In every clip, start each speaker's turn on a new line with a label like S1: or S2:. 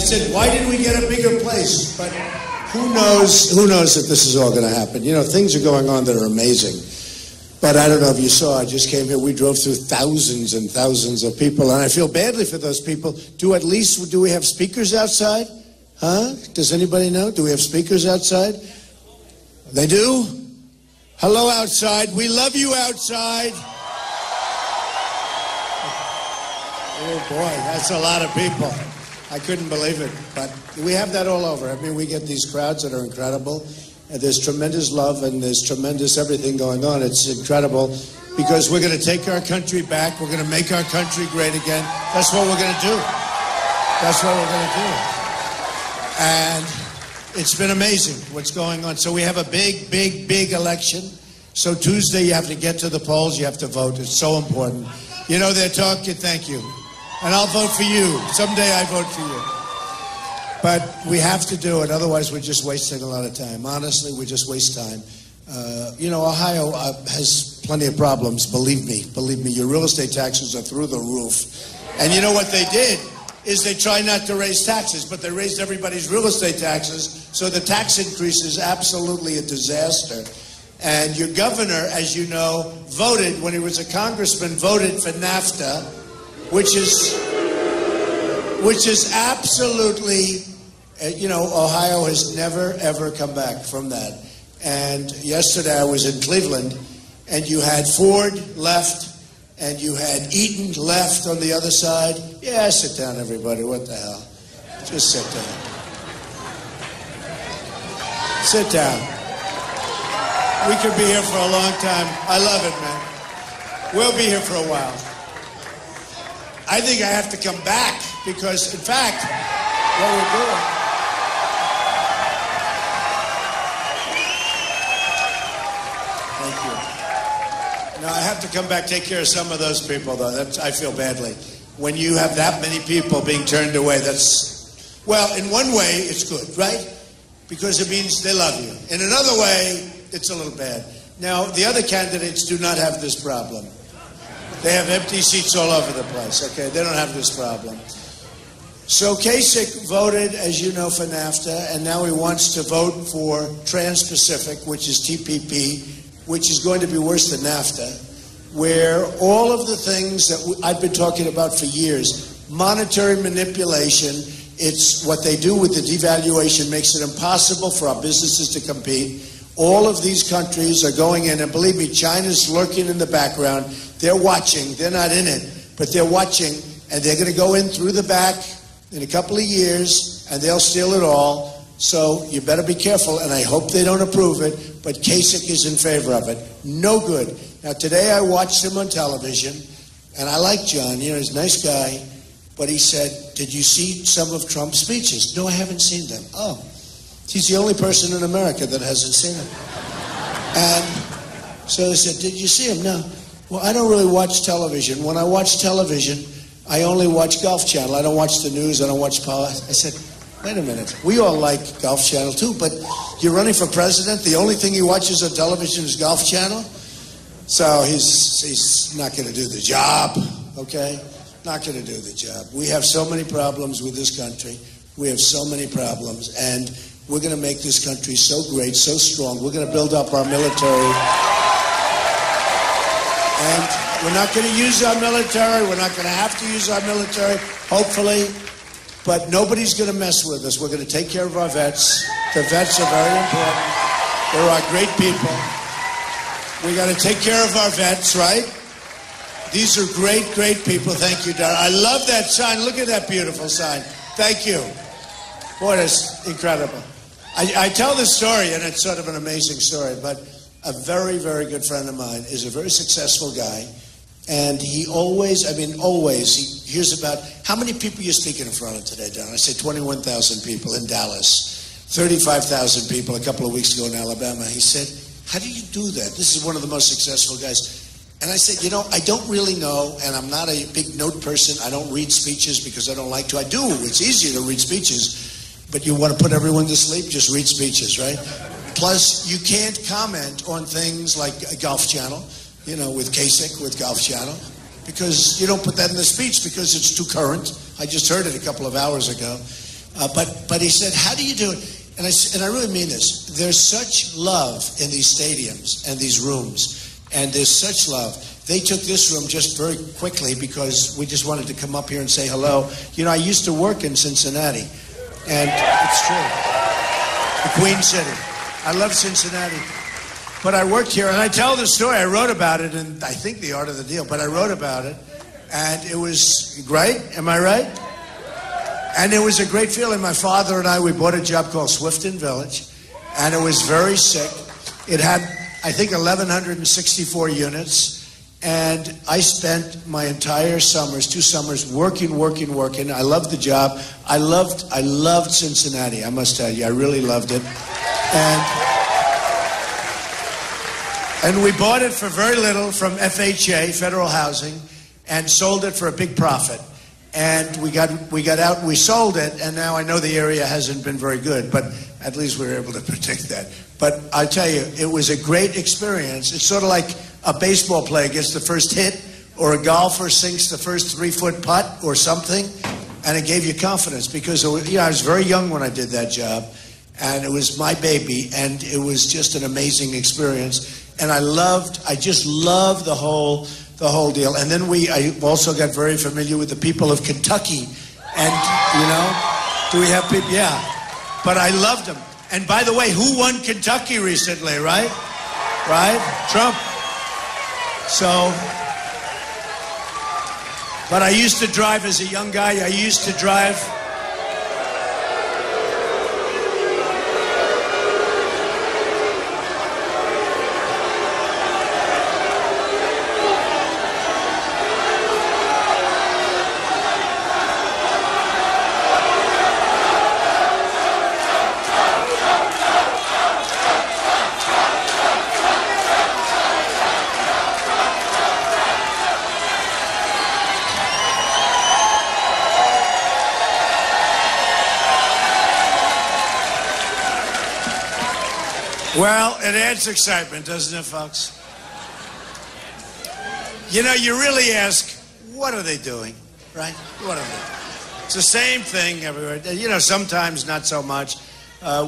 S1: said, why didn't we get a bigger place? But who knows if this is all going to happen. You know, things are going on that are amazing. But I don't know if you saw, I just came here, we drove through thousands and thousands of people, and I feel badly for those people. Do we have speakers outside? Huh? Does anybody know? Do we have speakers outside? They do? Hello outside. We love you outside. Oh boy, that's a lot of people. I couldn't believe it. But we have that all over. I mean, we get these crowds that are incredible. And there's tremendous love and there's tremendous everything going on. It's incredible because we're going to take our country back. We're going to make our country great again. That's what we're going to do. That's what we're going to do. And it's been amazing what's going on. So we have a big, big, big election. So Tuesday you have to get to the polls. You have to vote. It's so important. You know, they're talking, thank you. And I'll vote for you. Someday I vote for you. But we have to do it. Otherwise, we're just wasting a lot of time. Honestly, we just waste time. You know, Ohio has plenty of problems. Believe me. Believe me. Your real estate taxes are through the roof. And you know what they did is they try not to raise taxes, but they raised everybody's real estate taxes. So the tax increase is absolutely a disaster. And your governor, as you know, voted, when he was a congressman, voted for NAFTA, which is absolutely, you know, Ohio has never, ever come back from that. And yesterday I was in Cleveland, and you had Ford left, and you had Eaton left on the other side. Yeah, sit down, everybody. What the hell? Just sit down. Sit down. We could be here for a long time. I love it, man. We'll be here for a while. I think I have to come back because, in fact, what we're doing... Thank you. Now, I have to come back, take care of some of those people, though. I feel badly. When you have that many people being turned away, that's... Well, in one way, it's good, right? Because it means they love you. In another way, it's a little bad. Now, the other candidates do not have this problem. They have empty seats all over the place, okay? They don't have this problem. So Kasich voted, as you know, for NAFTA, and now he wants to vote for Trans-Pacific, which is TPP, which is going to be worse than NAFTA, where all of the things that I've been talking about for years, monetary manipulation, it's what they do with the devaluation makes it impossible for our businesses to compete. All of these countries are going in, and believe me, China's lurking in the background. They're watching. They're not in it, but they're watching, and they're going to go in through the back in a couple of years, and they'll steal it all. So you better be careful, and I hope they don't approve it, but Kasich is in favor of it. No good. Now, today I watched him on television, and I like John. You know, he's a nice guy, but he said, did you see some of Trump's speeches? No, I haven't seen them. Oh, he's the only person in America that hasn't seen them. And so I said, did you see him? No. Well, I don't really watch television. When I watch television, I only watch Golf Channel. I don't watch the news. I don't watch politics. I said, wait a minute. We all like Golf Channel too, but you're running for president. The only thing he watches on television is Golf Channel. So he's not going to do the job, okay? Not going to do the job. We have so many problems with this country. We have so many problems, and we're going to make this country so great, so strong. We're going to build up our military. And we're not going to use our military. We're not going to have to use our military, hopefully. But nobody's going to mess with us. We're going to take care of our vets. The vets are very important. They're our great people. We got to take care of our vets, right? These are great, great people. Thank you, Dara. I love that sign. Look at that beautiful sign. Thank you. Boy, that's incredible. I tell this story, and it's sort of an amazing story, but a very, very good friend of mine is a very successful guy, and he always, he hears about, how many people you're speaking in front of today, Don? I say 21,000 people in Dallas, 35,000 people a couple of weeks ago in Alabama. He said, how do you do that? This is one of the most successful guys. And I said, you know, I don't really know, and I'm not a big note person. I don't read speeches because I don't like to. I do. It's easier to read speeches, but you want to put everyone to sleep, just read speeches, right? Plus, you can't comment on things like Golf Channel, you know, with Kasich, with Golf Channel, because you don't put that in the speech because it's too current. I just heard it a couple of hours ago. But he said, how do you do it? And I really mean this. There's such love in these stadiums and these rooms, and there's such love. They took this room just very quickly because we just wanted to come up here and say hello. You know, I used to work in Cincinnati, and it's true. The Queen City. I love Cincinnati. But I worked here, and I tell the story. I wrote about it in, I think, The Art of the Deal, but I wrote about it, and it was great. Am I right? And it was a great feeling. My father and I, we bought a job called Swifton Village, and it was very sick. It had, I think, 1,164 units, and I spent my entire summers, 2 summers, working. I loved the job. I loved Cincinnati, I must tell you. I really loved it. And we bought it for very little from FHA, Federal Housing, and sold it for a big profit. And we got out and we sold it, and now I know the area hasn't been very good, but at least we were able to predict that. But I tell you, it was a great experience. It's sort of like a baseball player gets the first hit, or a golfer sinks the first 3-foot putt or something, and it gave you confidence because I was very young when I did that job, and it was my baby, and it was just an amazing experience. And I just loved the whole deal. And then I also got very familiar with the people of Kentucky. And, do we have people? Yeah. But I loved them. And by the way, who won Kentucky recently, right? Right? Trump. So, but I used to drive as a young guy. I used to drive. Well, it adds excitement, doesn't it, folks? You know, you really ask, what are they doing, right? What are they doing? It's the same thing everywhere. You know, sometimes not so much.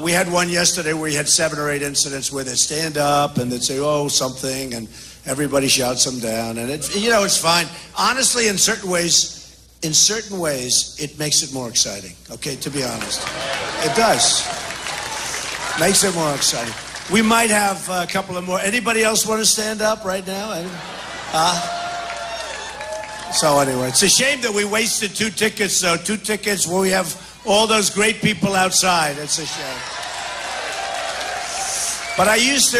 S1: We had one yesterday where we had 7 or 8 incidents where they'd stand up and they'd say, oh, something, and everybody shouts them down. And, it's fine. Honestly, in certain ways, it makes it more exciting, okay, to be honest. It does. Makes it more exciting. We might have a couple of more. Anybody else want to stand up right now? So anyway, it's a shame that we wasted 2 tickets, though. 2 tickets where we have all those great people outside. It's a shame. But I used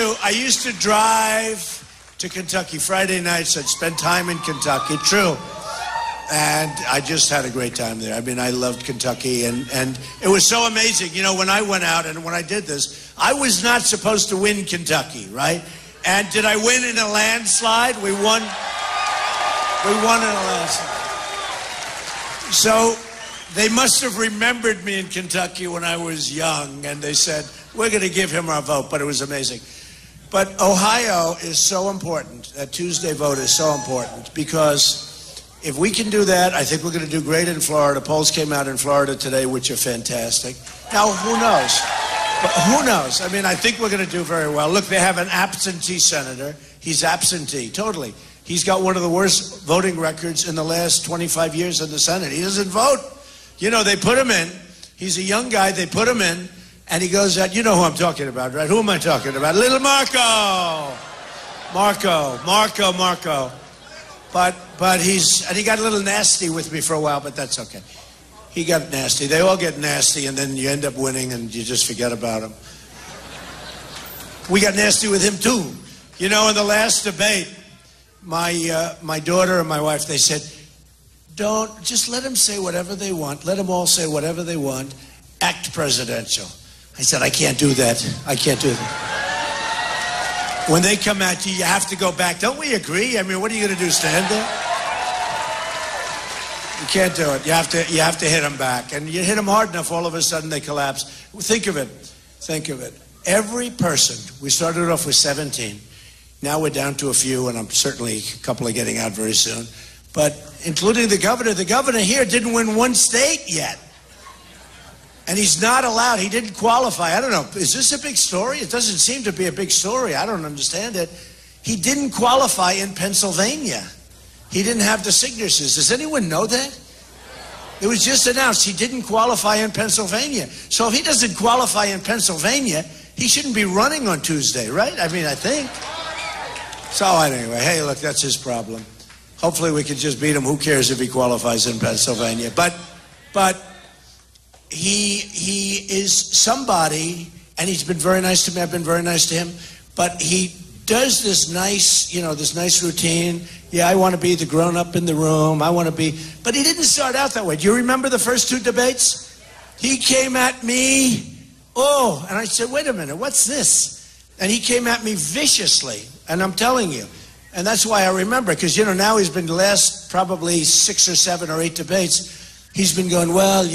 S1: to drive to Kentucky Friday nights. I'd spend time in Kentucky. True. And I just had a great time there. I mean, I loved Kentucky, and it was so amazing. You know, when I went out and when I did this, I was not supposed to win Kentucky, right? And did I win in a landslide? We won in a landslide. So they must have remembered me in Kentucky when I was young, and they said, we're going to give him our vote, but it was amazing. But Ohio is so important. That Tuesday vote is so important because if we can do that, I think we're going to do great in Florida. Polls came out in Florida today, which are fantastic. Now, who knows? But who knows? I mean, I think we're going to do very well. Look, they have an absentee senator. He's absentee, totally. He's got one of the worst voting records in the last 25 years in the Senate. He doesn't vote. You know, they put him in. He's a young guy. They put him in, and he goes out. You know who I'm talking about, right? Who am I talking about? Little Marco. Marco. But he got a little nasty with me for a while, but that's okay. He got nasty. They all get nasty, and then you end up winning, and you just forget about him. We got nasty with him, too. You know, in the last debate, my daughter and my wife, they said, just let them say whatever they want. Let them all say whatever they want. Act presidential. I said, I can't do that. I can't do that. When they come at you, you have to go back. Don't we agree? I mean, what are you going to do, stand there? You can't do it. You have to hit them back. And you hit them hard enough, all of a sudden they collapse. Think of it. Every person, we started off with 17. Now we're down to a few, and I'm certainly a couple are getting out very soon. But including the governor here didn't win one state yet. And he's not allowed. He didn't qualify. I don't know. Is this a big story? It doesn't seem to be a big story. I don't understand it. He didn't qualify in Pennsylvania. He didn't have the signatures. Does anyone know that? It was just announced he didn't qualify in Pennsylvania. So if he doesn't qualify in Pennsylvania, he shouldn't be running on Tuesday, right? I mean, I think. So anyway, hey, look, that's his problem. Hopefully we can just beat him. Who cares if he qualifies in Pennsylvania? But he is somebody, and he's been very nice to me. I've been very nice to him. But he does this nice, this nice routine. Yeah, I want to be the grown-up in the room. I want to be. But he didn't start out that way. Do you remember the first two debates? He came at me. Oh, and I said, wait a minute, what's this? And he came at me viciously. And I'm telling you. And that's why I remember, because, now he's been the last probably 6 or 7 or 8 debates. He's been going, well,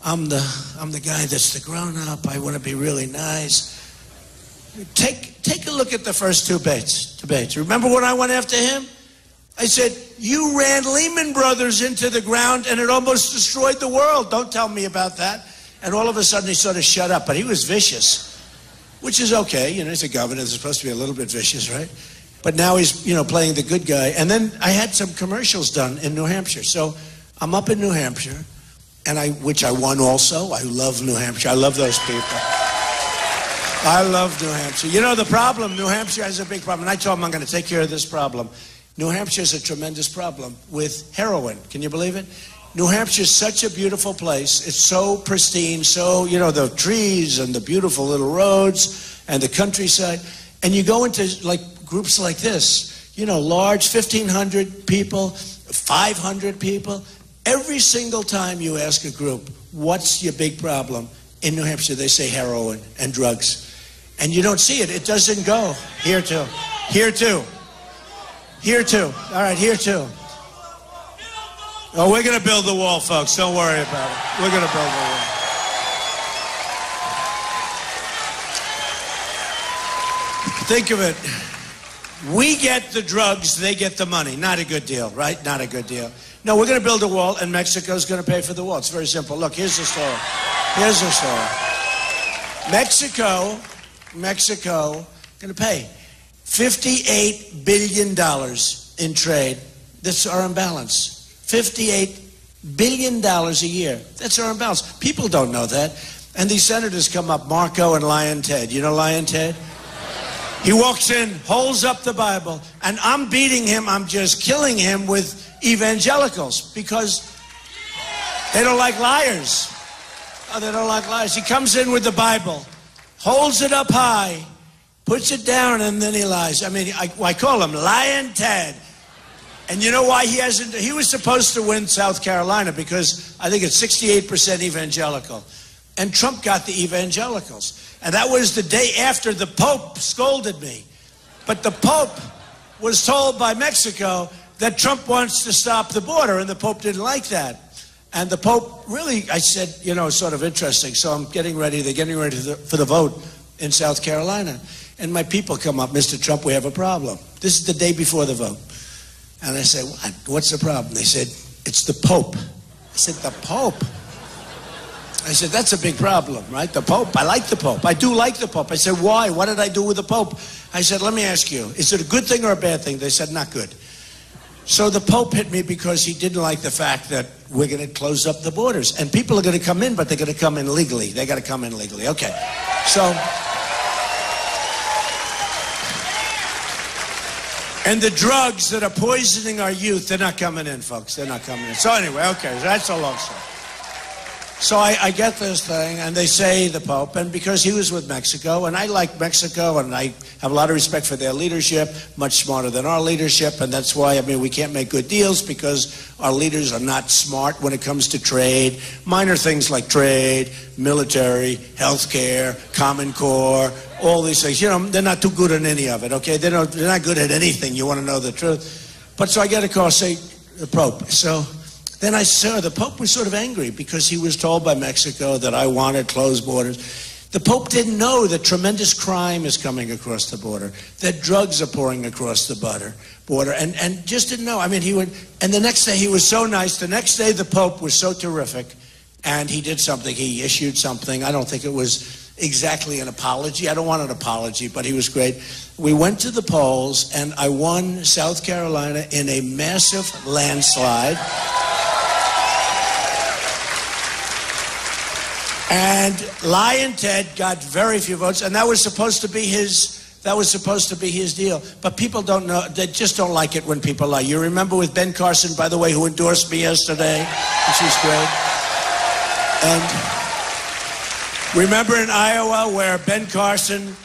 S1: I'm the guy that's the grown-up. I want to be really nice. Take a look at the first two debates. Remember when I went after him? I said, you ran Lehman Brothers into the ground and it almost destroyed the world. Don't tell me about that. And all of a sudden he sort of shut up. But he was vicious, which is okay. He's a governor. They're supposed to be a little bit vicious, right? But now he's, playing the good guy. And then I had some commercials done in New Hampshire. So I'm up in New Hampshire, which I won also. I love New Hampshire. I love those people. I love New Hampshire. The problem, New Hampshire has a big problem. And I told him I'm going to take care of this problem. New Hampshire is a tremendous problem with heroin. Can you believe it? New Hampshire is such a beautiful place. It's so pristine. So, the trees and the beautiful little roads and the countryside. And you go into, groups like this, large, 1,500 people, 500 people. Every single time you ask a group, what's your big problem? In New Hampshire, they say heroin and drugs. And you don't see it. It doesn't go. Here too. Here too. Here too. All right, here too. Oh, we're going to build the wall, folks. Don't worry about it. We're going to build the wall. Think of it. We get the drugs, they get the money. Not a good deal, right? Not a good deal. No, we're going to build a wall, and Mexico's going to pay for the wall. It's very simple. Look, here's the story. Here's the story. Mexico going to pay $58 billion in trade. That's our imbalance. $58 billion a year. That's our imbalance. People don't know that. And these senators come up, Marco and Lion Ted. You know Lion Ted? He walks in, holds up the Bible, and I'm beating him. I'm just killing him with evangelicals because they don't like liars. Oh, they don't like liars. He comes in with the Bible, holds it up high, puts it down, and then he lies. I mean, I call him Lion Ted. And you know why he hasn't? He was supposed to win South Carolina because I think it's 68% evangelical. And Trump got the evangelicals. And that was the day after the Pope scolded me. But the Pope was told by Mexico that Trump wants to stop the border, and the Pope didn't like that. And the Pope really, I said, sort of interesting. So I'm getting ready. They're getting ready for the vote in South Carolina. And my people come up, Mr. Trump, we have a problem. This is the day before the vote. And I said, what's the problem? They said, it's the Pope. I said, the Pope? I said, that's a big problem, right? The Pope, I like the Pope. I do like the Pope. I said, why? What did I do with the Pope? I said, let me ask you, is it a good thing or a bad thing? They said, not good. So the Pope hit me because he didn't like the fact that we're going to close up the borders. And people are going to come in, but they're going to come in legally. They got to come in legally. Okay. So, and the drugs that are poisoning our youth, they're not coming in, folks. They're not coming in. So anyway, okay, that's a long story. So I get this thing, and they say the Pope, and because he was with Mexico, and I like Mexico, and I have a lot of respect for their leadership, much smarter than our leadership, and that's why, we can't make good deals because our leaders are not smart when it comes to trade, minor things like trade, military, healthcare, Common Core, all these things. They're not too good at any of it, okay? They're not good at anything. You want to know the truth. But so I get a call, say, the Pope. So then I saw the Pope was sort of angry because he was told by Mexico that I wanted closed borders. The Pope didn't know that tremendous crime is coming across the border, that drugs are pouring across the border, and just didn't know. He went, and the next day he was so nice. The next day the Pope was so terrific, and he did something. He issued something. I don't think it was exactly an apology. I don't want an apology, but he was great. We went to the polls, and I won South Carolina in a massive landslide. And Lyin' Ted got very few votes, and that was supposed to be his deal. But people don't know, they just don't like it when people lie. You remember with Ben Carson, by the way, who endorsed me yesterday, which was great. And remember in Iowa where Ben Carson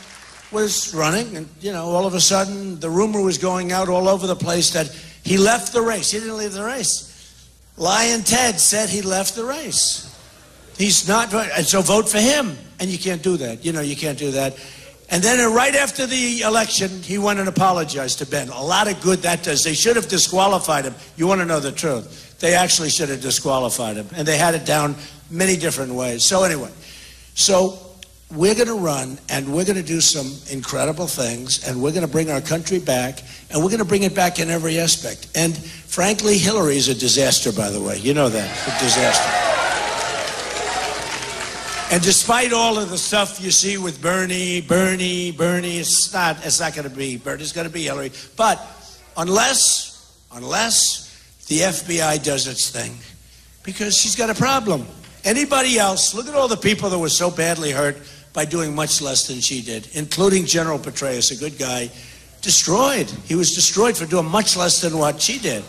S1: was running, and all of a sudden the rumor was going out all over the place that he left the race. He didn't leave the race. Lyin' Ted said he left the race. He's not, and so vote for him. And you can't do that. You can't do that. And then right after the election, he went and apologized to Ben. A lot of good that does. They should have disqualified him. You want to know the truth? They actually should have disqualified him. And they had it down many different ways. So anyway, we're going to run, and we're going to do some incredible things, and we're going to bring our country back, and we're going to bring it back in every aspect. And frankly, Hillary is a disaster, by the way. You know that, a disaster. And despite all of the stuff you see with Bernie, it's not going to be Bernie, it's going to be Hillary. But unless the FBI does its thing, because she's got a problem. Anybody else, look at all the people that were so badly hurt by doing much less than she did, including General Petraeus, a good guy, destroyed. He was destroyed for doing much less than what she did.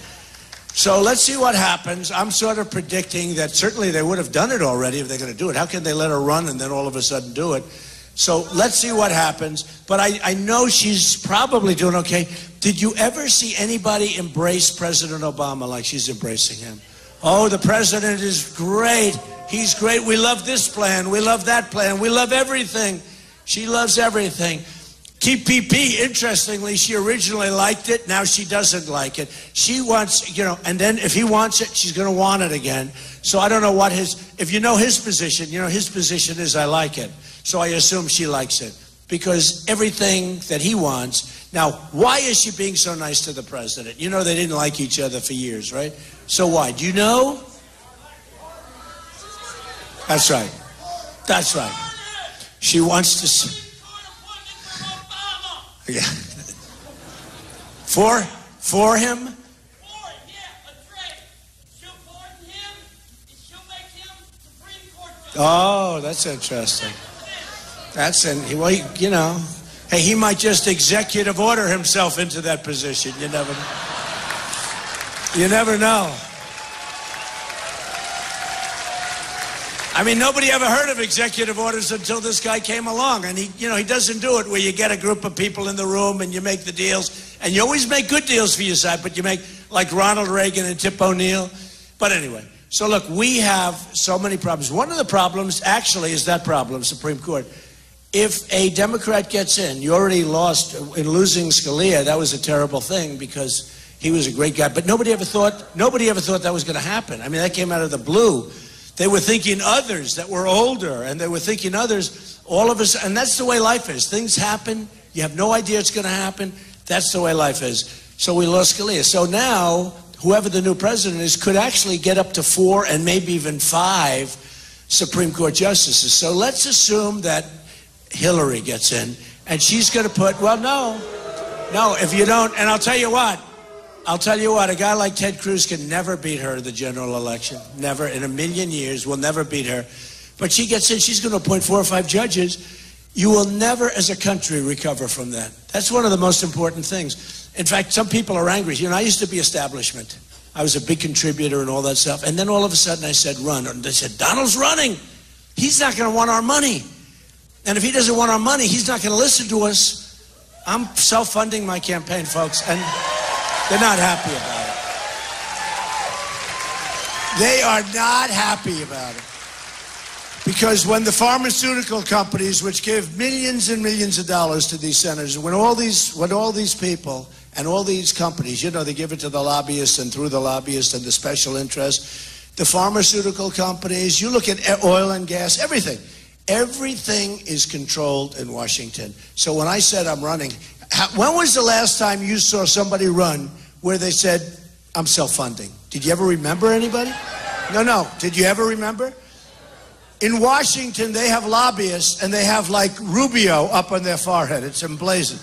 S1: So let's see what happens. I'm sort of predicting that certainly they would have done it already if they're going to do it. How can they let her run and then all of a sudden do it? So let's see what happens. But I know she's probably doing okay. Did you ever see anybody embrace President Obama like she's embracing him? Oh, the president is great. He's great. We love this plan. We love that plan. We love everything. She loves everything. TPP, interestingly, she originally liked it. Now she doesn't like it. She wants, and then if he wants it, she's going to want it again. So I don't know what if you know his position, his position is I like it. So I assume she likes it because everything that he wants. Now, why is she being so nice to the president? They didn't like each other for years, right? So why? Do you know? That's right. That's right. She wants to... Yeah. For him? For him, yeah, that's right. She'll pardon him, and she'll make him Supreme Court judge. Oh, that's interesting. Hey, he might just executive order himself into that position. You never know. I mean, nobody ever heard of executive orders until this guy came along. And he doesn't do it where you get a group of people in the room and you make the deals. And you always make good deals for your side, but you make like Ronald Reagan and Tip O'Neill. But anyway, so look, we have so many problems. One of the problems actually is that problem, Supreme Court. If a Democrat gets in, you already lost in losing Scalia. That was a terrible thing because he was a great guy. But nobody ever thought that was going to happen. I mean, that came out of the blue. They were thinking others that were older, and they were thinking others, all of us, and that's the way life is. Things happen. You have no idea it's going to happen. That's the way life is. So we lost Scalia. So now, whoever the new president is could actually get up to 4 and maybe even 5 Supreme Court justices. So let's assume that Hillary gets in, and she's going to put, well, no, if you don't, and I'll tell you what, a guy like Ted Cruz can never beat her in the general election. Never in a million years will never beat her. But she gets in, she's going to appoint 4 or 5 judges. You will never, as a country, recover from that. That's one of the most important things. In fact, some people are angry. I used to be establishment. I was a big contributor and all that stuff. And then all of a sudden I said, run. And they said, Donald's running. He's not going to want our money. And if he doesn't want our money, he's not going to listen to us. I'm self-funding my campaign, folks. And they're not happy about it. They are not happy about it. Because when the pharmaceutical companies, which give millions and millions of dollars to these senators, when all these people and all these companies, they give it to the lobbyists and through the lobbyists and the special interests, the pharmaceutical companies, you look at oil and gas, everything is controlled in Washington. So when I said I'm running, when was the last time you saw somebody run where they said, I'm self-funding? Did you ever remember anybody? No. Did you ever remember? In Washington, they have lobbyists, and they have, like, Rubio up on their forehead. It's emblazoned.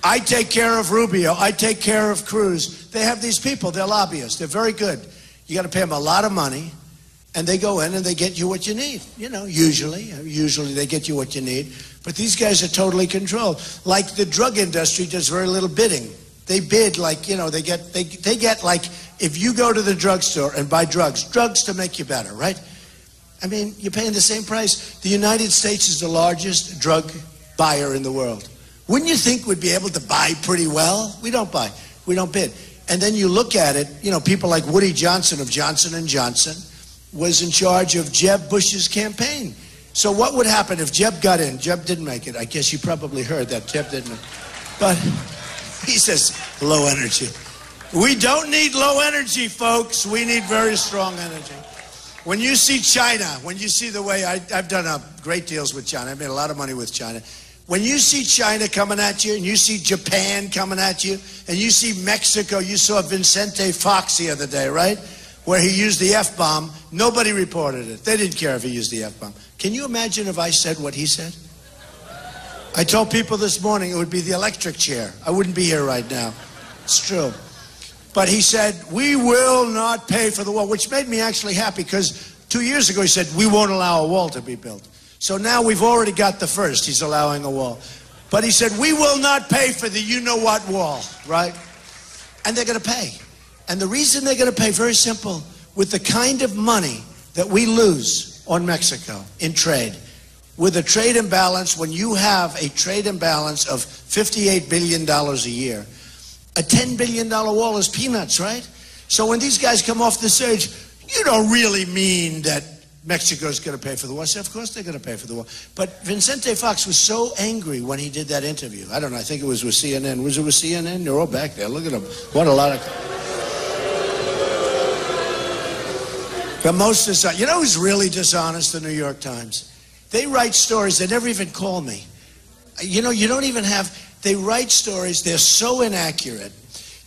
S1: I take care of Rubio. I take care of Cruz. They have these people. They're lobbyists. They're very good. You got to pay them a lot of money, and they go in and they get you what you need. You know, usually they get you what you need. But these guys are totally controlled. Like the drug industry does very little bidding. They bid like, you know, they get like, if you go to the drugstore and buy drugs to make you better, right? I mean, you're paying the same price. The United States is the largest drug buyer in the world. Wouldn't you think we'd be able to buy pretty well? We don't buy. We don't bid. And then you look at it, you know, people like Woody Johnson of Johnson & Johnson was in charge of Jeb Bush's campaign. So what would happen if Jeb got in? Jeb didn't make it. I guess you probably heard that. Jeb didn't. But he says, low energy. We don't need low energy, folks. We need very strong energy. When you see China, when you see the way I've done great deals with China. I've made a lot of money with China. When you see China coming at you, and you see Japan coming at you, and you see Mexico, you saw Vicente Fox the other day, right? Where he used the F-bomb. Nobody reported it. They didn't care if he used the F-bomb. Can you imagine if I said what he said? I told people this morning it would be the electric chair. I wouldn't be here right now. It's true. But he said, we will not pay for the wall, which made me actually happy because 2 years ago he said, we won't allow a wall to be built. So now we've already got the first. He's allowing a wall. But he said, we will not pay for the you-know-what wall, right? And they're going to pay. And the reason they're going to pay, very simple, with the kind of money that we lose on Mexico in trade, with a trade imbalance, when you have a trade imbalance of $58 billion a year, a $10 billion wall is peanuts, right? So when these guys come off the stage, you don't really mean that Mexico's going to pay for the wall. I said, of course they're going to pay for the wall. But Vicente Fox was so angry when he did that interview. I don't know, I think it was with CNN. Was it with CNN? They're all back there. Look at them. What a lot of... The most dishonest. You know who's really dishonest? The New York Times. They write stories. They never even call me. You know, you don't even have... They write stories. They're so inaccurate.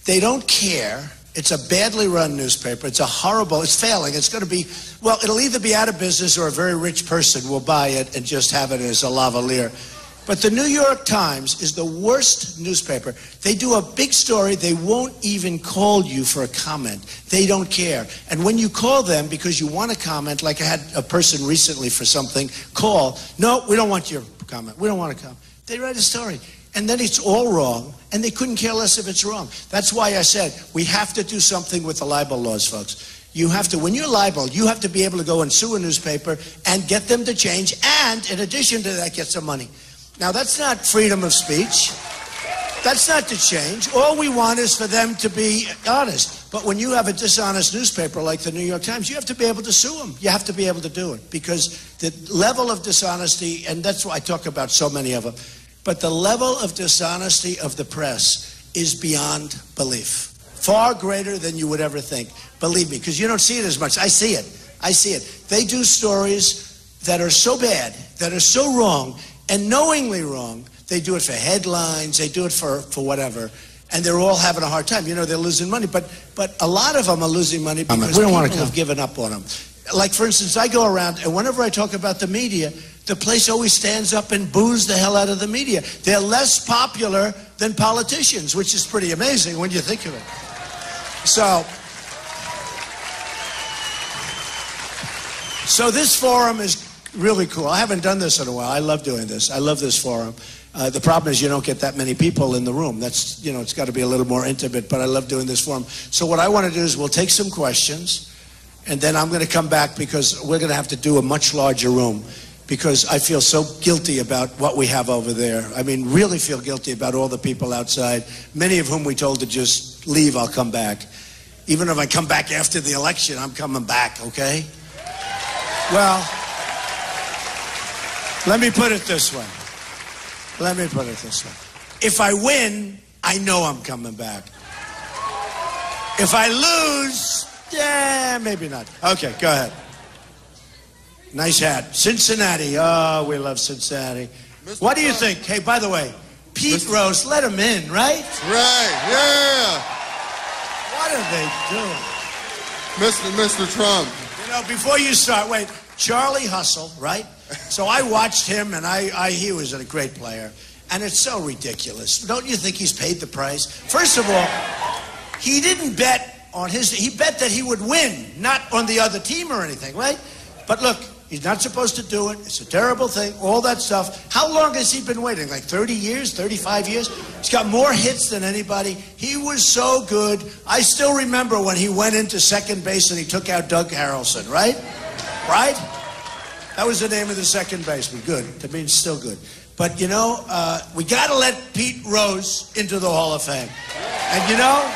S1: They don't care. It's a badly run newspaper. It's a horrible... It's failing. It's going to be... Well, it'll either be out of business or a very rich person will buy it and just have it as a lavalier. But the New York Times is the worst newspaper. They do a big story. They won't even call you for a comment. They don't care. And when you call them because you want to comment, like I had a person recently for something, call. No, we don't want your comment. We don't want to comment. They write a story. And then it's all wrong, and they couldn't care less if it's wrong. That's why I said we have to do something with the libel laws, folks. You have to, when you're libeled, you have to be able to go and sue a newspaper and get them to change, and in addition to that, get some money. Now, that's not freedom of speech. That's not to change. All we want is for them to be honest. But when you have a dishonest newspaper like the New York Times, you have to be able to sue them. You have to be able to do it because the level of dishonesty, and that's why I talk about so many of them, but the level of dishonesty of the press is beyond belief. Far greater than you would ever think. Believe me, because you don't see it as much. I see it. I see it. They do stories that are so bad, that are so wrong, and knowingly wrong. They do it for headlines. They do it for whatever. And they're all having a hard time. You know, they're losing money. But a lot of them are losing money because people have given up on them. Like, for instance, I go around, and whenever I talk about the media, the place always stands up and boos the hell out of the media. They're less popular than politicians, which is pretty amazing when you think of it. So this forum is really cool. I haven't done this in a while. I love doing this. I love this forum. The problem is you don't get that many people in the room. That's, you know, it's got to be a little more intimate, but I love doing this forum. So what I want to do is we'll take some questions, and then I'm going to come back because we're going to have to do a much larger room because I feel so guilty about what we have over there. I mean, really feel guilty about all the people outside, many of whom we told to just leave, I'll come back. Even if I come back after the election, I'm coming back, okay? Well, let me put it this way. Let me put it this way. If I win, I know I'm coming back. If I lose, yeah, maybe not. Okay, go ahead. Nice hat. Cincinnati. Oh, we love Cincinnati. Mr. What do you think? Hey, by the way, Pete Rose, let him in, right?
S2: Right, yeah.
S1: What are they doing?
S2: Mr. Trump.
S1: You know, before you start, wait. Charlie Hustle, right? So I watched him, and he was a great player. And it's so ridiculous. Don't you think he's paid the price? First of all, he didn't bet on he bet that he would win, not on the other team or anything, right? But look, he's not supposed to do it. It's a terrible thing, all that stuff. How long has he been waiting? Like 30 years, 35 years? He's got more hits than anybody. He was so good. I still remember when he went into second base and he took out Doug Harrelson, right? Right? That was the name of the second baseman. Good. That means still good. But, you know, we got to let Pete Rose into the Hall of Fame. And, you know,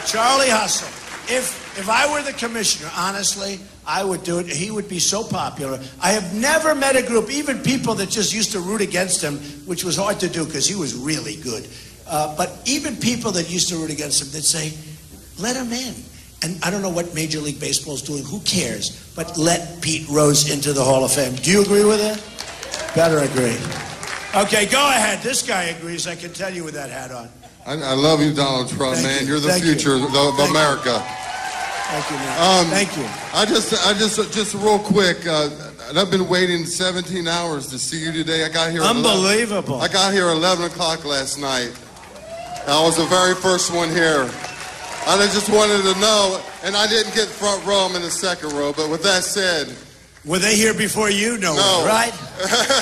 S1: Charlie Hustle, if I were the commissioner, honestly, I would do it. He would be so popular. I have never met a group, even people that just used to root against him, which was hard to do because he was really good. But even people that used to root against him, they'd say, let him in. And I don't know what Major League Baseball is doing. Who cares? But let Pete Rose into the Hall of Fame. Do you agree with that? Better agree. Okay, go ahead. This guy agrees. I can tell you with that hat on.
S2: I love you, Donald Trump, man. You're the future of America.
S1: Thank you, man. Thank you.
S2: I just real quick. I've been waiting 17 hours to see you today. I got here.
S1: Unbelievable.
S2: I got here at 11 o'clock last night. I was the very first one here. I just wanted to know, and I didn't get front row. I'm in the second row. But with that said,
S1: were they here before you? No. Right?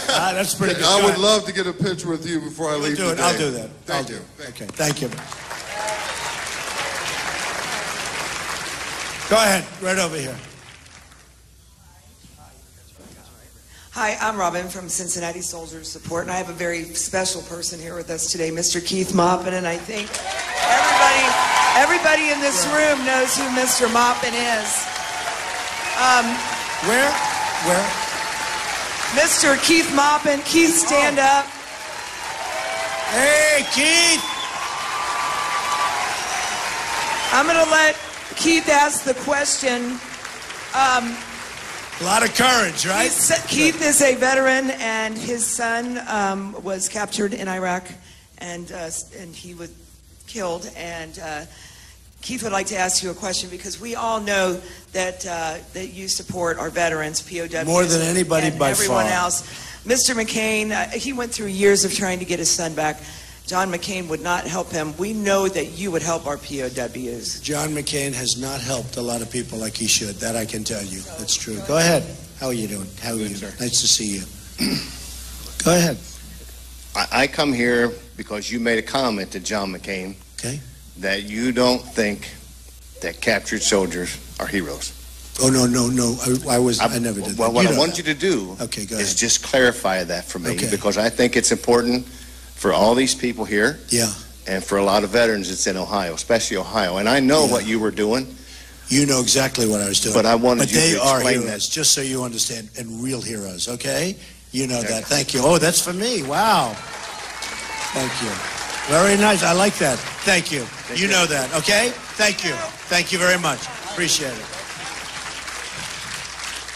S1: That's pretty good.
S2: I would love to get a picture with you before I leave today.
S1: I'll do that.
S2: Thank you.
S1: Okay. Thank you. Go ahead. Right over here.
S3: Hi, I'm Robin from Cincinnati Soldiers Support, and I have a very special person here with us today, Mr. Keith Maupin, and I think everybody in this room knows who Mr. Maupin is.
S1: Where?
S3: Mr. Keith Maupin. Keith, stand up.
S1: Hey, Keith!
S3: I'm going to let Keith ask the question.
S1: A lot of courage, right?
S3: Keith is a veteran, and his son was captured in Iraq, and he was killed. And Keith would like to ask you a question because we all know that that you support our veterans, POWs,
S1: more than anybody by
S3: everyone
S1: far.
S3: else. Mr. McCain, he went through years of trying to get his son back. John McCain would not help him. We know that you would help our POWs.
S1: John McCain has not helped a lot of people like he should. That I can tell you. That's true. Go ahead. How are you doing? How are you? Sir. Nice to see you. Go ahead.
S4: I come here because you made a comment to John McCain.
S1: Okay.
S4: That you don't think that captured soldiers are heroes.
S1: Oh, no. I never did that.
S4: Well, what I want you to do
S1: is
S4: just clarify that for me,
S1: okay,
S4: because I think it's important for all these people here,
S1: yeah,
S4: and for a lot of veterans that's in Ohio, especially Ohio. And I know what you were doing.
S1: You know exactly what I was doing.
S4: But I wanted you to explain
S1: they are heroes,
S4: that.
S1: just so you understand, and real heroes, okay? You know that. Thank you. Oh, that's for me. Wow. Thank you. Very nice. I like that. Thank you. You know that, okay? Thank you. Thank you very much. Appreciate it.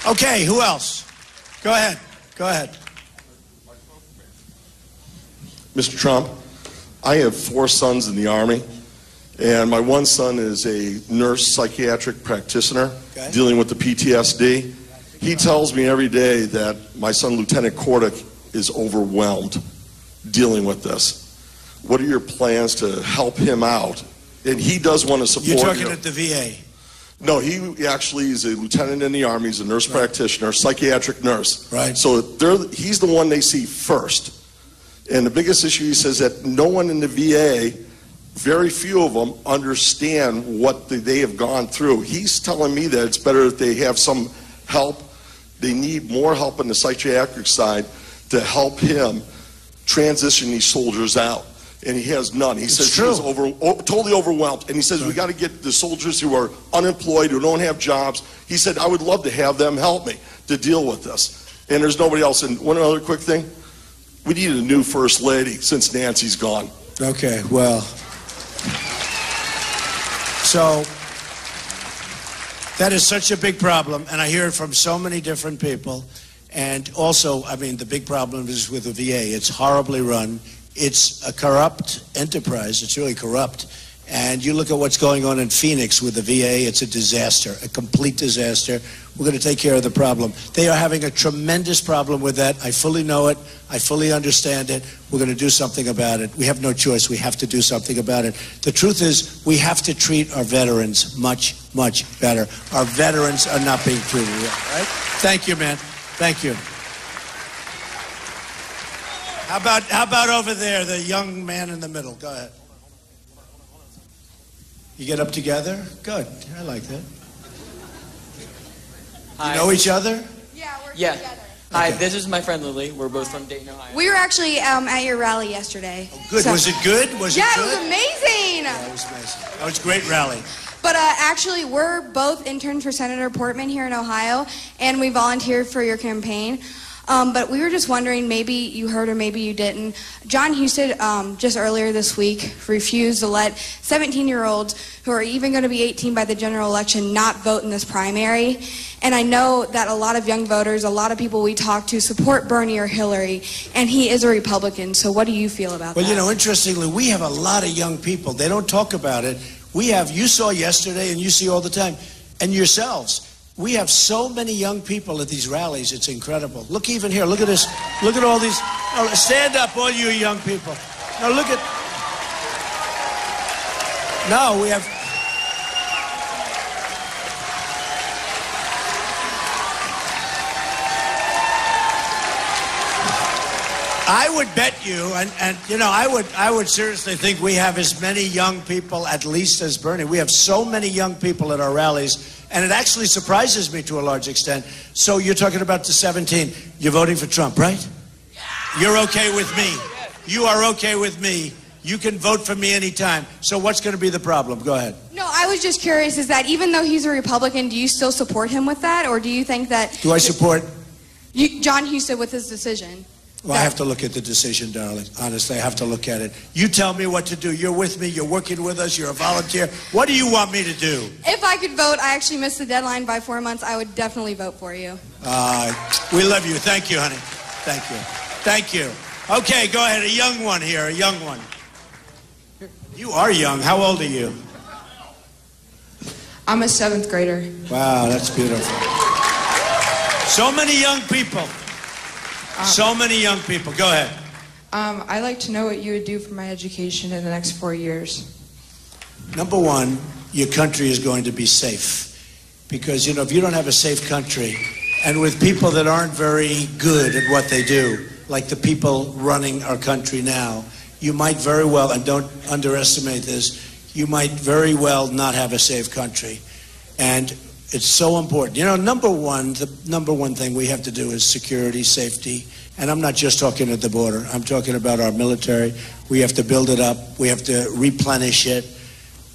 S1: Okay, who else? Go ahead. Go ahead.
S5: Mr. Trump, I have 4 sons in the Army, and my one son is a nurse psychiatric practitioner dealing with the PTSD. He tells me every day that my son, Lieutenant Kordick, is overwhelmed dealing with this. What are your plans to help him out? And he does want to support you.
S1: You're talking at the VA?
S5: No, he actually is a lieutenant in the Army. He's a nurse practitioner, psychiatric nurse.
S1: Right.
S5: So he's the one they see first. And the biggest issue, he says, that no one in the VA, very few of them, understand what they have gone through. He's telling me that it's better that they have some help. They need more help on the psychiatric side to help him transition these soldiers out. And he has none. He says he's totally overwhelmed. And he says we got to get the soldiers who are unemployed, who don't have jobs. He said, I would love to have them help me to deal with this. And there's nobody else. And one other quick thing. We need a new first lady since Nancy's gone.
S1: Okay, well. So, that is such a big problem, and I hear it from so many different people. And also, I mean, the big problem is with the VA. It's horribly run. It's a corrupt enterprise. It's really corrupt. And you look at what's going on in Phoenix with the VA, it's a disaster, a complete disaster. We're going to take care of the problem. They are having a tremendous problem with that. I fully know it. I fully understand it. We're going to do something about it. We have no choice. We have to do something about it. The truth is, we have to treat our veterans much, much better. Our veterans are not being treated well, right? Thank you, man. Thank you. How about over there, the young man in the middle? Go ahead. You get up together? Good. I like that.
S6: Hi.
S1: You know each other?
S7: Yeah, we're
S6: Yeah.
S7: together.
S6: Hi,
S1: Okay.
S6: this is my friend Lily. We're both from Dayton, Ohio.
S7: We were actually at your rally yesterday.
S1: Oh, good. Was it good? Was
S7: Yeah,
S1: it
S7: it
S1: good?
S7: was amazing.
S1: Yeah, it was amazing. That was a great rally.
S7: But actually, we're both interns for Senator Portman here in Ohio, and we volunteered for your campaign. But we were just wondering, maybe you heard or maybe you didn't. John Husted, just earlier this week, refused to let 17-year-olds who are even going to be 18 by the general election not vote in this primary. And I know that a lot of young voters, a lot of people we talk to support Bernie or Hillary, and he is a Republican. So what do you feel about that?
S1: Well, you know, interestingly, we have a lot of young people. They don't talk about it. You saw yesterday and you see all the time, and yourselves. We have so many young people at these rallies, it's incredible. Look even here, look at this. Look at all these. Oh, stand up, all you young people. Now look at. No, we have. I would bet you, and you know, I would seriously think we have as many young people at least as Bernie. We have so many young people at our rallies. And it actually surprises me to a large extent. So you're talking about the 17. You're voting for Trump, right? Yeah. You're okay with me. You are okay with me. You can vote for me anytime. So what's going to be the problem? Go ahead.
S7: No, I was just curious, is that even though he's a Republican, do you still support him with that? Or do you think that...
S1: Do I support?
S7: John Husted with his decision.
S1: Well, I have to look at the decision, darling. Honestly, I have to look at it. You tell me what to do. You're with me. You're working with us. You're a volunteer. What do you want me to do?
S7: If I could vote, I actually missed the deadline by 4 months, I would definitely vote for you.
S1: We love you. Thank you, honey. Thank you. Thank you. Okay, go ahead. A young one here. A young one. You are young. How old are you?
S8: I'm a 7th grader.
S1: Wow, that's beautiful. So many young people. So many young people. Go ahead.
S8: I'd like to know what you would do for my education in the next 4 years.
S1: Number one, your country is going to be safe. Because, you know, if you don't have a safe country, and with people that aren't very good at what they do, like the people running our country now, you might very well, and don't underestimate this, you might very well not have a safe country. And it's so important. You know, the number one thing we have to do is security, safety. And I'm not just talking at the border. I'm talking about our military. We have to build it up. We have to replenish it.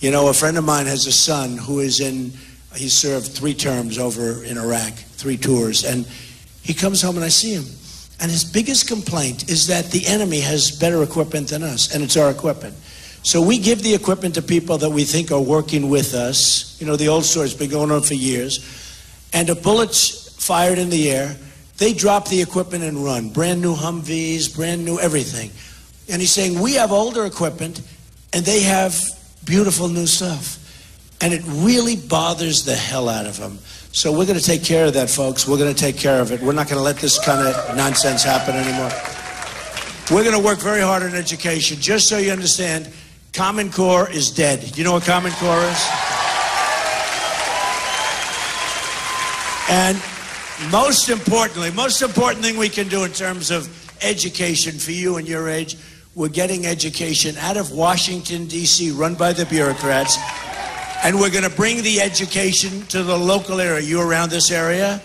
S1: You know, a friend of mine has a son who is he served 3 terms over in Iraq, 3 tours. And he comes home and I see him. And his biggest complaint is that the enemy has better equipment than us, and it's our equipment. So we give the equipment to people that we think are working with us. You know, the old story's been going on for years. And a bullet's fired in the air, they drop the equipment and run. Brand new Humvees, brand new everything. And he's saying, we have older equipment, and they have beautiful new stuff. And it really bothers the hell out of them. So we're going to take care of that, folks. We're going to take care of it. We're not going to let this kind of nonsense happen anymore. We're going to work very hard on education. Just so you understand, Common Core is dead. Do you know what Common Core is? And most important thing we can do in terms of education for you and your age, we're getting education out of Washington, D.C., run by the bureaucrats, and we're going to bring the education to the local area. You around this area?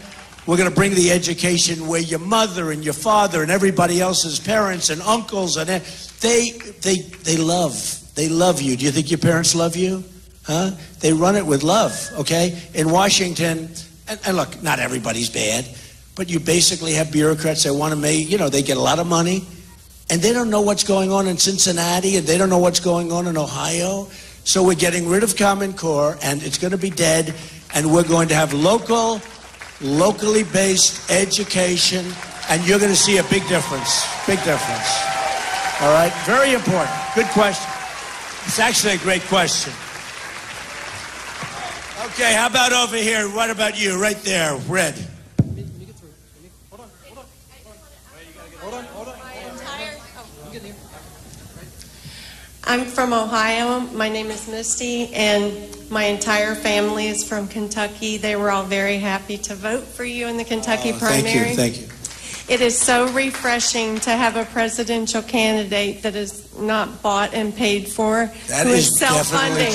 S1: We're going to bring the education where your mother and your father and everybody else's parents and uncles, and they love you. Do you think your parents love you? Huh? They run it with love, okay? In Washington, and look, not everybody's bad, but you basically have bureaucrats that want to make, you know, they get a lot of money, and they don't know what's going on in Cincinnati, and they don't know what's going on in Ohio. So we're getting rid of Common Core, and it's going to be dead, and we're going to have locally based education, and you're going to see a big difference. Big difference. All right? Very important. Good question. It's actually a great question. Okay, how about over here? What about you? Right there, red.
S9: I'm from Ohio. My name is Misty, and my entire family is from Kentucky. They were all very happy to vote for you in the Kentucky primary.
S1: Thank you.
S9: It is so refreshing to have a presidential candidate that is not bought and paid for,
S1: That
S9: who
S1: is
S9: is self-funding.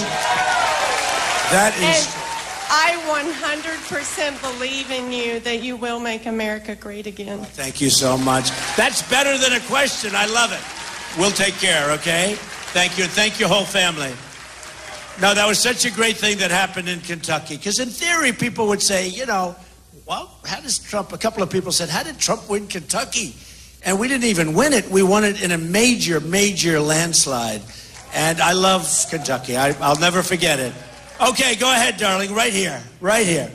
S1: That is.
S9: And I 100% believe in you that you will make America great again.
S1: Thank you so much. That's better than a question. I love it. We'll take care, okay? Thank you. Thank your whole family. No, that was such a great thing that happened in Kentucky. Because in theory, people would say, you know, well, how does Trump, a couple of people said, how did Trump win Kentucky? And we didn't even win it. We won it in a major, major landslide. And I love Kentucky. I'll never forget it. Okay, go ahead, darling. Right here. Right here.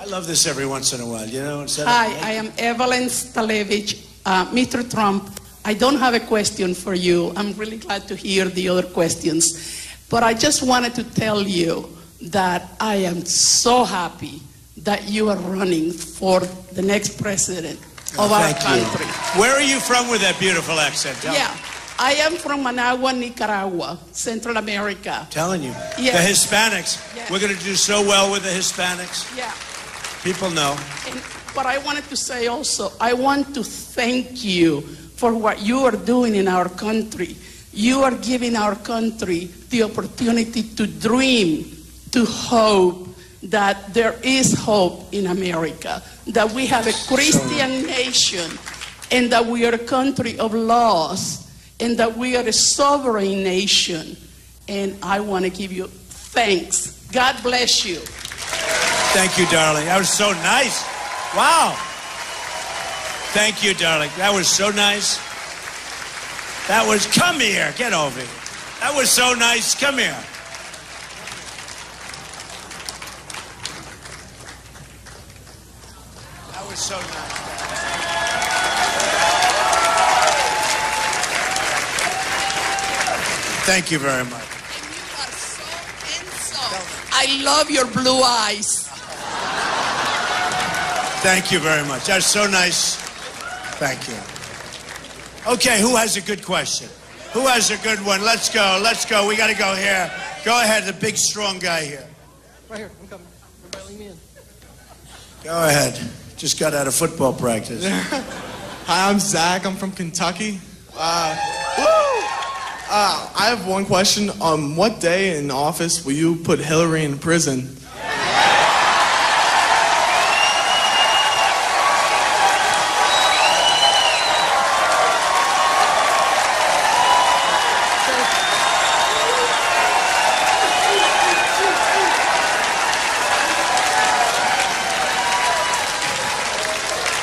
S1: I love this every once in a while, you know.
S10: Hi, I am Evelyn Stalevich. Mr. Trump, I don't have a question for you. I'm really glad to hear the other questions. But I just wanted to tell you that I am so happy that you are running for the next president of our country.
S1: Where are you from with that beautiful accent?
S10: Yeah, I am from Managua, Nicaragua, Central America.
S1: Telling you.
S10: Yes.
S1: The Hispanics.
S10: Yes.
S1: We're going to do so well with the Hispanics.
S10: Yeah.
S1: People know.
S10: But I wanted to say also, I want to thank you for what you are doing in our country. You are giving our country the opportunity to dream, to hope that there is hope in America, that we have a Christian nation, and that we are a country of laws, and that we are a sovereign nation. And I want to give you thanks. God bless you.
S1: Thank you, darling. That was so nice. Wow. Thank you, darling. That was so nice. That was, come here. Get over here. That was so nice. Come here. That was so nice. Thank you very much.
S10: And you are so handsome. I love your blue eyes.
S1: Thank you very much. That's so nice. Thank you. Okay, who has a good question? Who has a good one? Let's go. Let's go. We got to go here. Go ahead, the big, strong guy here.
S11: Right here. I'm coming. Everybody leave me in.
S1: Go ahead. Just got out of football practice.
S11: Hi, I'm Zach. I'm from Kentucky. I have one question. What day in office will you put Hillary in prison?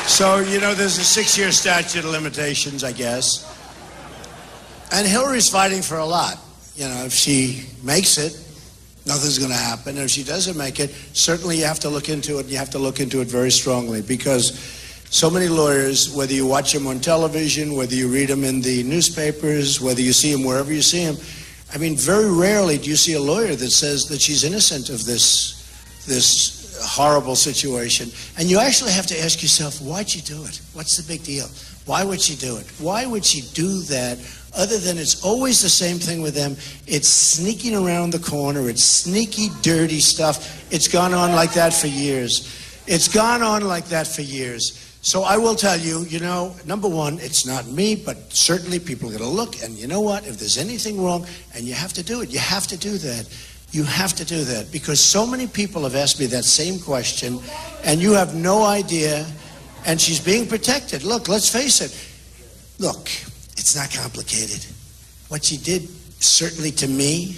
S1: So, you know, there's a 6-year statute of limitations, I guess. And Hillary's fighting for a lot. You know, if she makes it, nothing's going to happen. And if she doesn't make it, certainly you have to look into it, and you have to look into it very strongly, because so many lawyers, whether you watch them on television, whether you read them in the newspapers, whether you see them wherever you see them, I mean, very rarely do you see a lawyer that says that she's innocent of this horrible situation. And you actually have to ask yourself, why'd she do it? What's the big deal? Why would she do it? Why would she do that, other than it's always the same thing with them? It's sneaking around the corner. It's sneaky, dirty stuff. It's gone on like that for years. It's gone on like that for years. So I will tell you, you know, number one, it's not me, but certainly people are going to look, and you know what? If there's anything wrong, and you have to do it, you have to do that. You have to do that, because so many people have asked me that same question, and you have no idea, and she's being protected. Look, let's face it. Look, it's not complicated. What she did, certainly to me,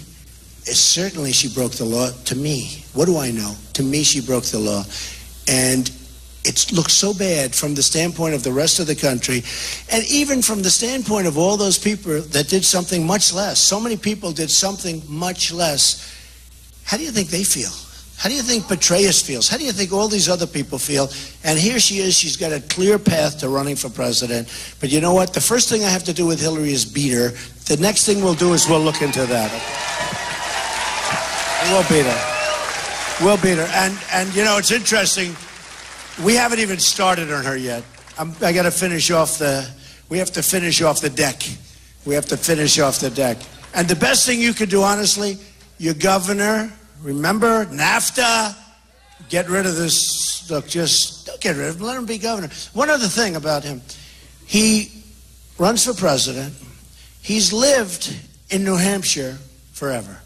S1: is certainly she broke the law. To me, what do I know? To me, she broke the law. And it looks so bad from the standpoint of the rest of the country, and even from the standpoint of all those people that did something much less. So many people did something much less. How do you think they feel? How do you think Petraeus feels? How do you think all these other people feel? And here she is. She's got a clear path to running for president. But you know what? The first thing I have to do with Hillary is beat her. The next thing we'll do is we'll look into that. Okay? We'll beat her. We'll beat her. And you know, it's interesting. We haven't even started on her yet. I got to finish off we have to finish off the deck. We have to finish off the deck. And the best thing you could do, honestly, your governor, remember, NAFTA, get rid of this. Look, just don't get rid of him. Let him be governor. One other thing about him. He runs for president. He's lived in New Hampshire forever.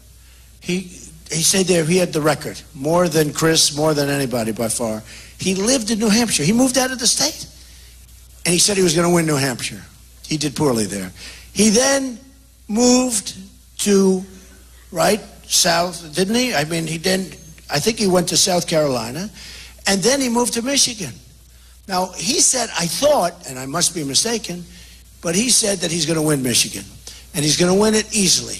S1: He said there he had the record. More than Chris, more than anybody by far. He lived in New Hampshire. He moved out of the state. And he said he was going to win New Hampshire. He did poorly there. He then moved to, south, didn't he? I mean, he didn't. I think he went to South Carolina. And then he moved to Michigan. Now, he said, I thought, and I must be mistaken, but he said that he's going to win Michigan. And he's going to win it easily.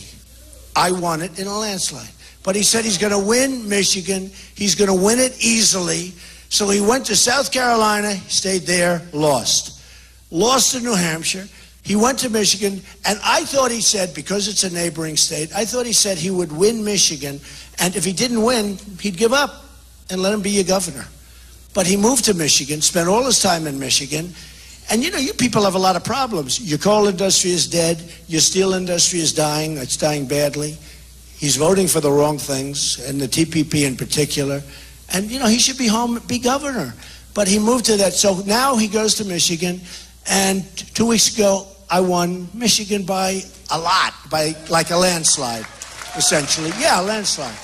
S1: I won it in a landslide. But he said he's going to win Michigan. He's going to win it easily. So he went to South Carolina, stayed there, lost. Lost in New Hampshire. He went to Michigan, and I thought he said, because it's a neighboring state, I thought he said he would win Michigan, and if he didn't win, he'd give up and let him be your governor. But he moved to Michigan, spent all his time in Michigan, and you know, you people have a lot of problems. Your coal industry is dead. Your steel industry is dying. It's dying badly. He's voting for the wrong things, and the TPP in particular. And, you know, he should be home, be governor. But he moved to that. So now he goes to Michigan. And 2 weeks ago, I won Michigan by a lot, by like a landslide, essentially. Yeah, a landslide.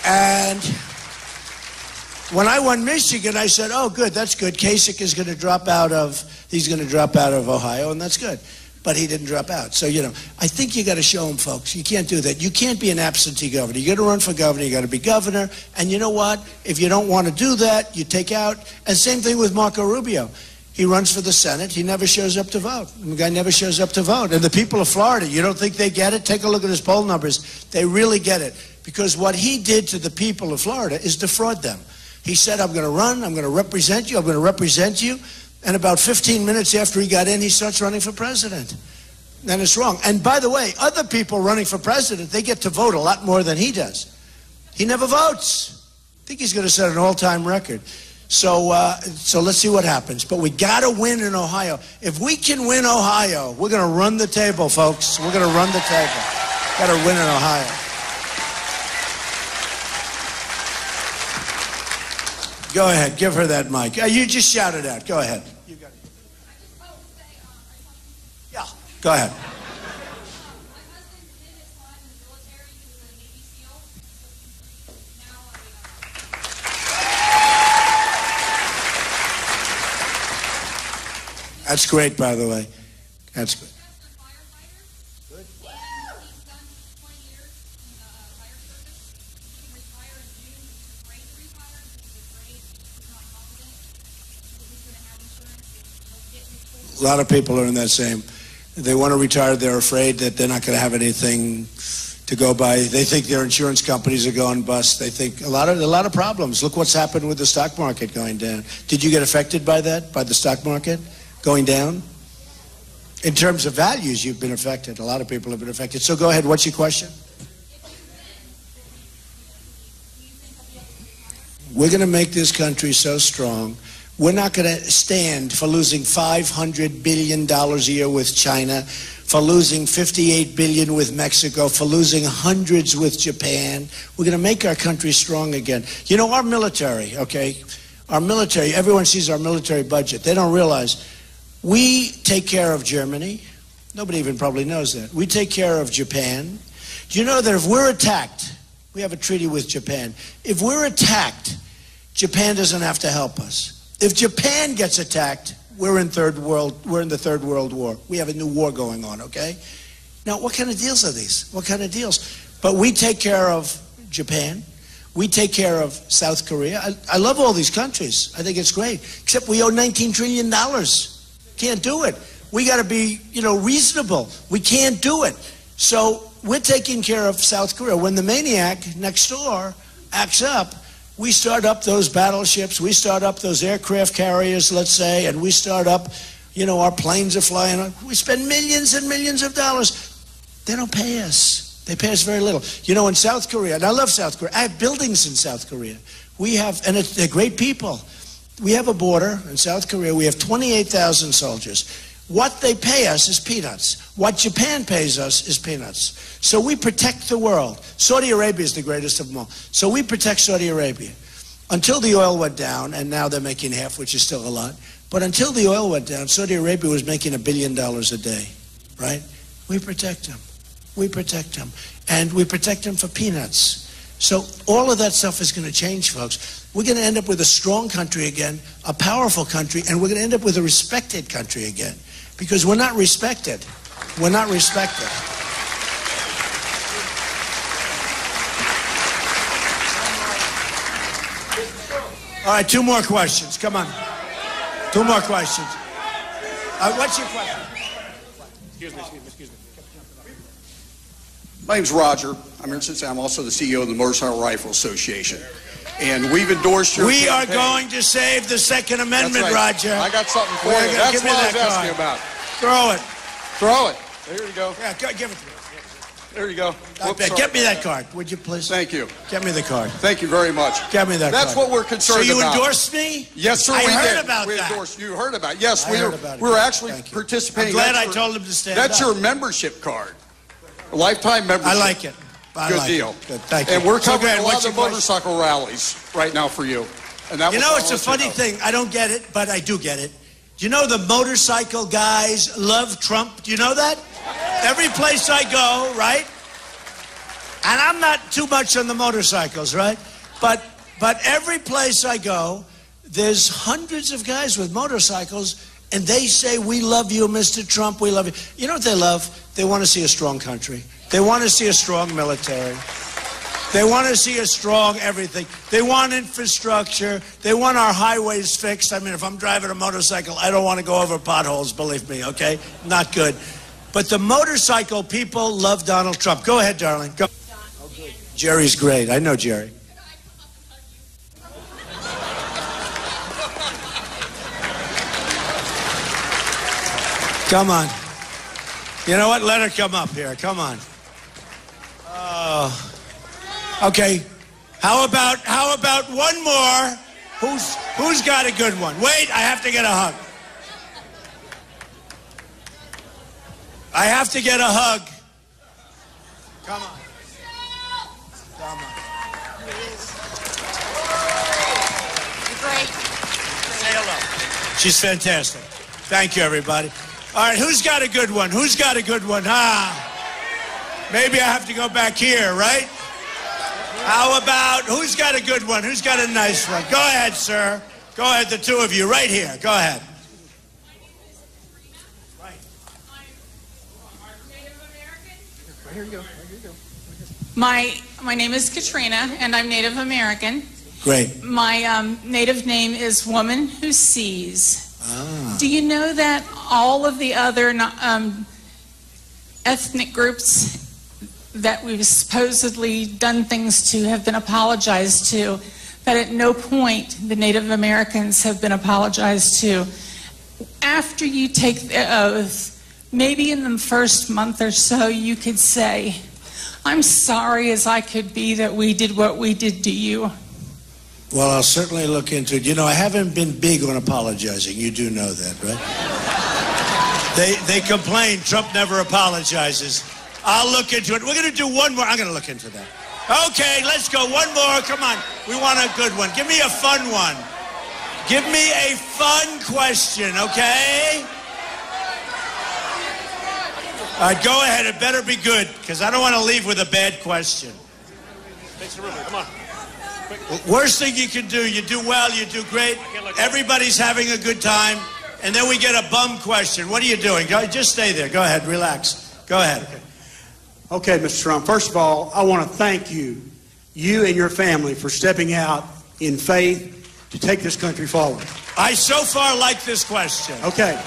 S1: And when I won Michigan, I said, oh, good, that's good. Kasich is going to drop out of, he's going to drop out of Ohio, and that's good. But he didn't drop out. So, you know, I think you got to show him, folks. You can't do that. You can't be an absentee governor. You got to run for governor. You got to be governor. And you know what? If you don't want to do that, you take out. And same thing with Marco Rubio. He runs for the Senate. He never shows up to vote. The guy never shows up to vote. And the people of Florida, you don't think they get it? Take a look at his poll numbers. They really get it. Because what he did to the people of Florida is defraud them. He said, I'm going to run. I'm going to represent you. I'm going to represent you. And about 15 minutes after he got in, he starts running for president. And it's wrong. And by the way, other people running for president, they get to vote a lot more than he does. He never votes. I think he's going to set an all-time record. So let's see what happens. But we got to win in Ohio. If we can win Ohio, we're going to run the table, folks. We're going to run the table. Got to win in Ohio. Go ahead. Give her that mic. You just shout it out. Go ahead. You got it. Yeah. Go ahead. That's great, by the way. That's good. Good. A lot of people are in that same. They want to retire. They're afraid that they're not going to have anything to go by. They think their insurance companies are going bust. They think a lot of problems. Look what's happened with the stock market going down. Did you get affected by that? By the stock market going down? In terms of values, you've been affected. A lot of people have been affected. So go ahead. What's your question? We're going to make this country so strong. We're not going to stand for losing $500 billion a year with China, for losing $58 billion with Mexico, for losing hundreds with Japan. We're going to make our country strong again. You know, our military, okay, our military, everyone sees our military budget. They don't realize we take care of Germany. Nobody even probably knows that. We take care of Japan. Do you know that if we're attacked, we have a treaty with Japan. If we're attacked, Japan doesn't have to help us. If Japan gets attacked, we're in the Third World War. We have a new war going on, okay? Now, what kind of deals are these? What kind of deals? But we take care of Japan. We take care of South Korea. I love all these countries. I think it's great. Except we owe $19 trillion. Can't do it. We got to be, you know, reasonable. We can't do it. So we're taking care of South Korea. When the maniac next door acts up, We start up those battleships, we start up those aircraft carriers, let's say, and we start up, our planes are flying. We spend millions and millions of dollars. They don't pay us. They pay us very little. In South Korea, and I love South Korea. I have buildings in South Korea. And they're great people. We have a border in South Korea. We have 28,000 soldiers. What they pay us is peanuts. What Japan pays us is peanuts. So we protect the world. Saudi Arabia is the greatest of them all. So we protect Saudi Arabia. Until the oil went down, and now they're making half, which is still a lot. But until the oil went down, Saudi Arabia was making $1 billion a day, right? We protect them. We protect them. And we protect them for peanuts. So all of that stuff is going to change, folks. We're going to end up with a strong country again, a powerful country, and we're going to end up with a respected country again. Because we're not respected. We're not respected. All right, 2 more questions. Come on. 2 more questions. What's your question?
S12: Excuse me. My name's Roger. I'm here in Cincinnati. I'm also the CEO of the Motorcycle Rifle Association. And we've endorsed your
S1: We
S12: campaign.
S1: are going to save the Second Amendment,
S12: That's right.
S1: Roger.
S12: I got something for you. That's what I was asking about.
S1: Throw it.
S12: Throw it. There you go.
S1: Yeah, give it to me.
S12: There you go. Whoops,
S1: Get me that card, would you please?
S12: Thank you.
S1: Get me the card.
S12: Thank you very much.
S1: Get me that
S12: That's
S1: card.
S12: what we're concerned about.
S1: So you endorsed me?
S12: Yes, sir,
S1: I
S12: we
S1: heard
S12: did.
S1: about
S12: we
S1: that.
S12: Endorsed. You heard about it. Yes, we
S1: heard
S12: were actually participating.
S1: I'm glad
S12: That's
S1: I
S12: your-
S1: told him to stand
S12: That's
S1: up.
S12: your membership card. A lifetime membership.
S1: I like it.
S12: Good deal.
S1: Good, thank you.
S12: And we're
S1: So
S12: covering
S1: good.
S12: a lot
S1: What's
S12: of the
S1: your
S12: motorcycle rallies right now for you. And that
S1: You
S12: was
S1: know,
S12: all
S1: it's a
S12: I'll let
S1: funny
S12: you know.
S1: thing. I don't get it, but I do get it. Do you know the motorcycle guys love Trump? Do you know that? Every place I go, right? And I'm not too much on the motorcycles, right? But every place I go, there's hundreds of guys with motorcycles, and they say, "We love you, Mr. Trump, we love you." You know what they love? They want to see a strong country. They want to see a strong military. They want to see a strong everything. They want infrastructure. They want our highways fixed. I mean, if I'm driving a motorcycle, I don't want to go over potholes, believe me, okay? Not good. But the motorcycle people love Donald Trump. Go ahead, darling. Go. Jerry's great. I know Jerry. Come on. You know what? Let her come up here. Come on. Okay. How about one more? Who's got a good one? Wait, I have to get a hug. I have to get a hug. Come on. Come on.
S13: You're great.
S1: Say hello. She's fantastic. Thank you, everybody. All right, who's got a good one? Who's got a good one? Maybe I have to go back here, right? How about, who's got a good one? Who's got a nice one? Go ahead, sir. Go ahead, the two of you, right here. Go ahead.
S13: Here you go. My name is Katrina, and I'm Native American.
S1: Great.
S13: My native name is Woman Who Sees.
S1: Ah.
S13: Do you know that all of the other ethnic groups that we've supposedly done things to have been apologized to, that at no point the Native Americans have been apologized to? After you take the oath, maybe in the first month or so, you could say, "I'm sorry as I could be that we did what we did to you."
S1: Well, I'll certainly look into it. You know, I haven't been big on apologizing. You do know that, right? They complain Trump never apologizes. I'll look into it. We're going to do one more. I'm going to look into that. Okay, let's go. One more. Come on. We want a good one. Give me a fun one. Give me a fun question, okay? All right, go ahead. It better be good, because I don't want to leave with a bad question.
S14: Thanks for Come on.
S1: Worst thing you can do, you do well, you do great. Everybody's having a good time. And then we get a bum question. What are you doing? Just stay there. Go ahead. Relax. Go ahead.
S15: Okay, Mr. Trump. First of all, I want to thank you and your family, for stepping out in faith to take this country forward.
S1: I so far like this question.
S15: Okay.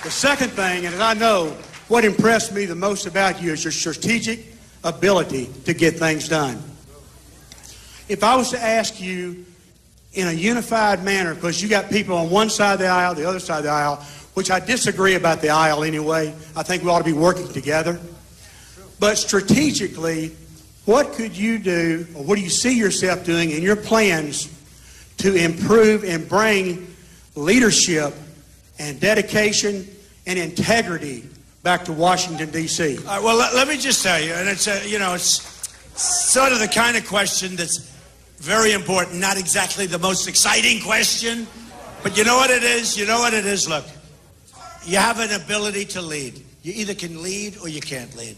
S15: The second thing, and I know what impressed me the most about you, is your strategic ability to get things done. if I was to ask you in a unified manner, because you got people on one side of the aisle, the other side of the aisle, which I disagree about the aisle anyway. I think we ought to be working together. But strategically, what could you do, or what do you see yourself doing in your plans to improve and bring leadership and dedication and integrity back to Washington, D.C.?
S1: Well, let me just tell you, and it's sort of the kind of question that's very important, not exactly the most exciting question, but you know what it is? You know what it is? Look, you have an ability to lead. You either can lead or you can't lead.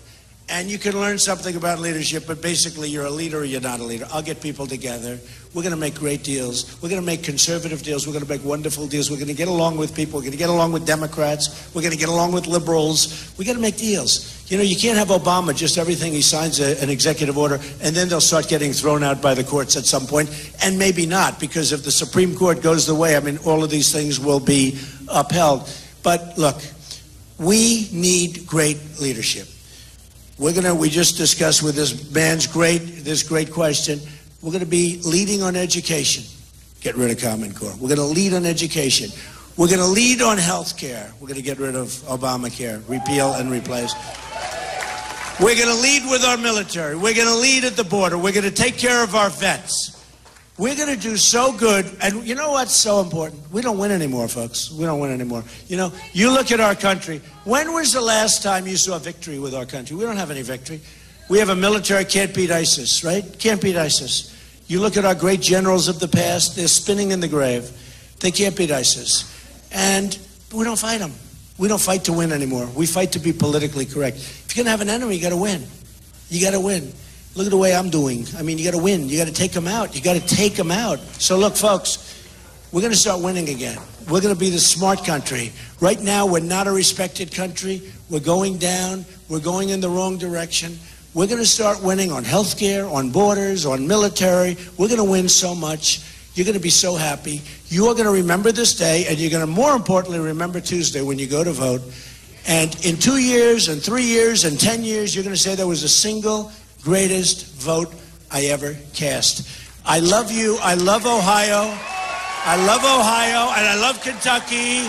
S1: And you can learn something about leadership, but basically you're a leader or you're not a leader. I'll get people together. We're going to make great deals. We're going to make conservative deals. We're going to make wonderful deals. We're going to get along with people. We're going to get along with Democrats. We're going to get along with liberals. We're going to make deals. You know, you can't have Obama, just everything he signs an executive order, and then they'll start getting thrown out by the courts at some point, and maybe not, because if the Supreme Court goes the way, I mean, all of these things will be upheld. But look, we need great leadership. We just discussed with this man's this great question. We're going to be leading on education. Get rid of Common Core. We're going to lead on education. We're going to lead on health care. We're going to get rid of Obamacare, repeal and replace. We're going to lead with our military. We're going to lead at the border. We're going to take care of our vets. We're going to do so good. And you know what's so important? We don't win anymore, folks. We don't win anymore. You know, you look at our country. When was the last time you saw victory with our country? We don't have any victory. We have a military, can't beat ISIS, right? Can't beat ISIS. You look at our great generals of the past, they're spinning in the grave. They can't beat ISIS. And we don't fight them. We don't fight to win anymore. We fight to be politically correct. If you're going to have an enemy, you got to win. You got to win. Look at the way I'm doing. I mean, you got to win. You got to take them out. You got to take them out. So look, folks, we're going to start winning again. We're going to be the smart country. Right now, we're not a respected country. We're going down. We're going in the wrong direction. We're going to start winning on health care, on borders, on military. We're going to win so much. You're going to be so happy. You are going to remember this day, and you're going to, more importantly, remember Tuesday when you go to vote. And in 2 years, and 3 years, and 10 years, you're going to say there was a single greatest vote I ever cast. I love you. I love Ohio. I love Ohio, and I love Kentucky.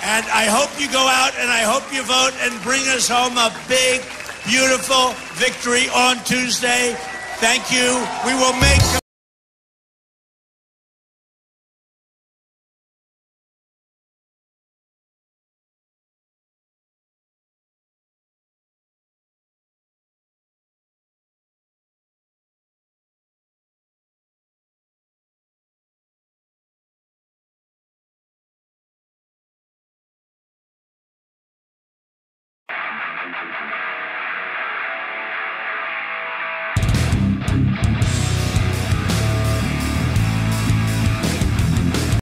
S1: And I hope you go out, and I hope you vote and bring us home a big, beautiful victory on Tuesday. Thank you. We will make